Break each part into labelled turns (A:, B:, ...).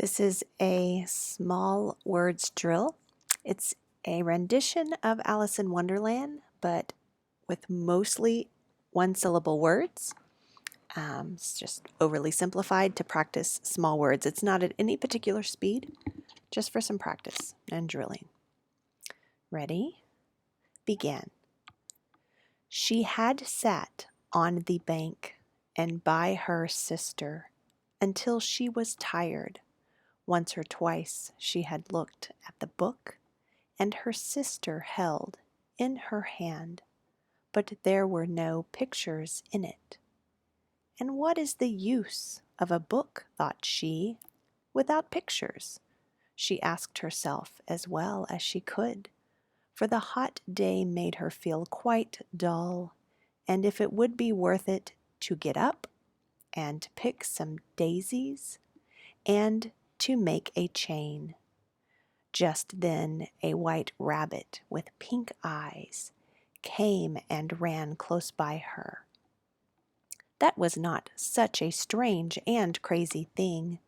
A: This is a small words drill. It's a rendition of Alice in Wonderland, but with mostly one-syllable words. It's just overly simplified to practice small words. It's not at any particular speed, just for some practice and drilling. Ready? Begin. She had sat on the bank and by her sister until she was tired. Once or twice she had looked at the book, and her sister held in her hand, but there were no pictures in it. And what is the use of a book, thought she, without pictures? She asked herself as well as she could, for the hot day made her feel quite dull, and if it would be worth it to get up and pick some daisies and to make a chain. Just then a white rabbit with pink eyes came and ran close by her. That was not such a strange and crazy thing,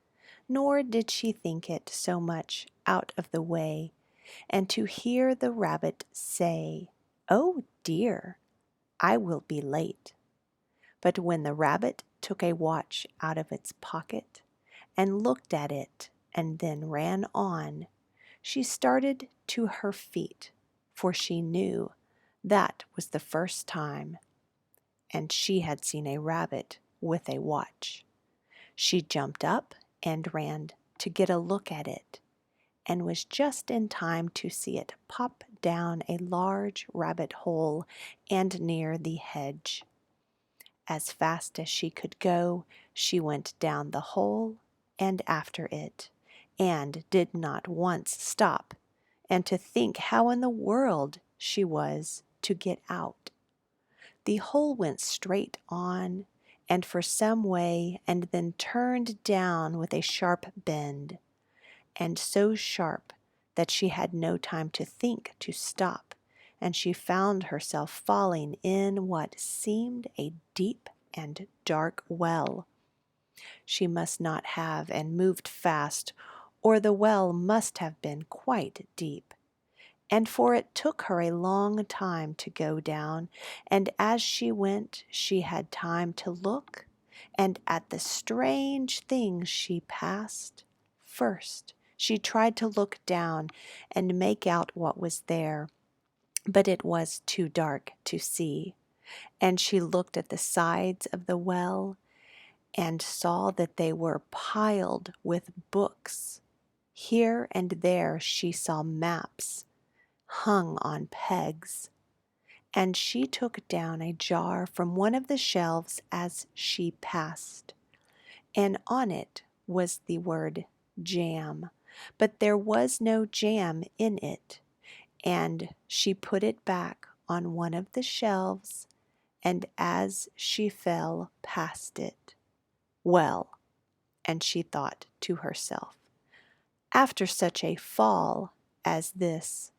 A: nor did she think it so much out of the way, and to hear the rabbit say, "Oh dear, I will be late." But when the rabbit took a watch out of its pocket and looked at it and then ran on, she started to her feet, for she knew that was the first time, and she had seen a rabbit with a watch. She jumped up and ran to get a look at it, and was just in time to see it pop down a large rabbit hole and near the hedge. As fast as she could go, she went down the hole and after it, and did not once stop, and to think how in the world she was to get out. The hole went straight on, and for some way, and then turned down with a sharp bend, and so sharp that she had no time to think to stop, and she found herself falling in what seemed a deep and dark well. She must not have and moved fast, or the well must have been quite deep. And for it took her a long time to go down, and as she went she had time to look, and at the strange things she passed. First, she tried to look down and make out what was there, but it was too dark to see, and she looked at the sides of the well and saw that they were piled with books. Here and there she saw maps hung on pegs, and she took down a jar from one of the shelves as she passed, and on it was the word jam, but there was no jam in it, and she put it back on one of the shelves, and as she fell past it, well, and she thought to herself, after such a fall as this,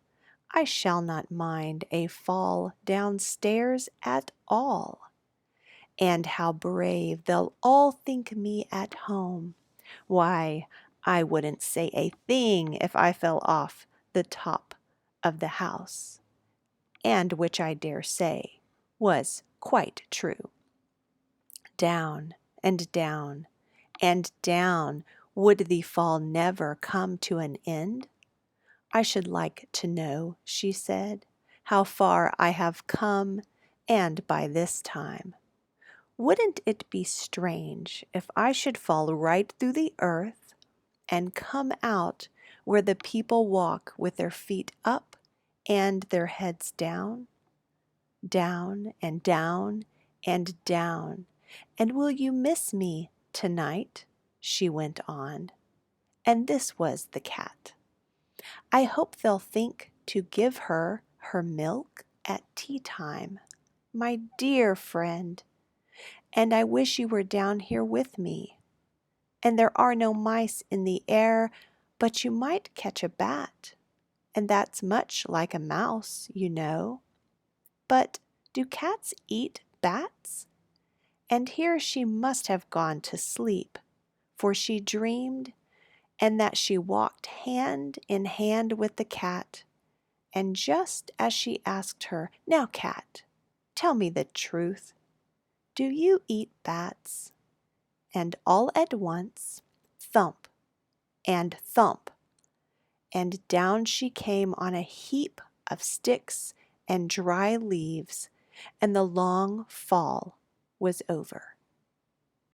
A: I shall not mind a fall downstairs at all. And how brave they'll all think me at home. Why, I wouldn't say a thing if I fell off the top of the house, and which I dare say was quite true. Down and down and down, would the fall never come to an end? I should like to know, she said, how far I have come, and by this time. Wouldn't it be strange if I should fall right through the earth and come out where the people walk with their feet up and their heads down? Down and down and down. And will you miss me tonight? She went on. And this was the cat. I hope they'll think to give her her milk at tea time, my dear friend, and I wish you were down here with me. And there are no mice in the air, but you might catch a bat, and that's much like a mouse, you know. But do cats eat bats? And here she must have gone to sleep, for she dreamed, and that she walked hand in hand with the cat. And just as she asked her, "Now, cat, tell me the truth. Do you eat bats?" And all at once, thump and thump, and down she came on a heap of sticks and dry leaves, and the long fall was over.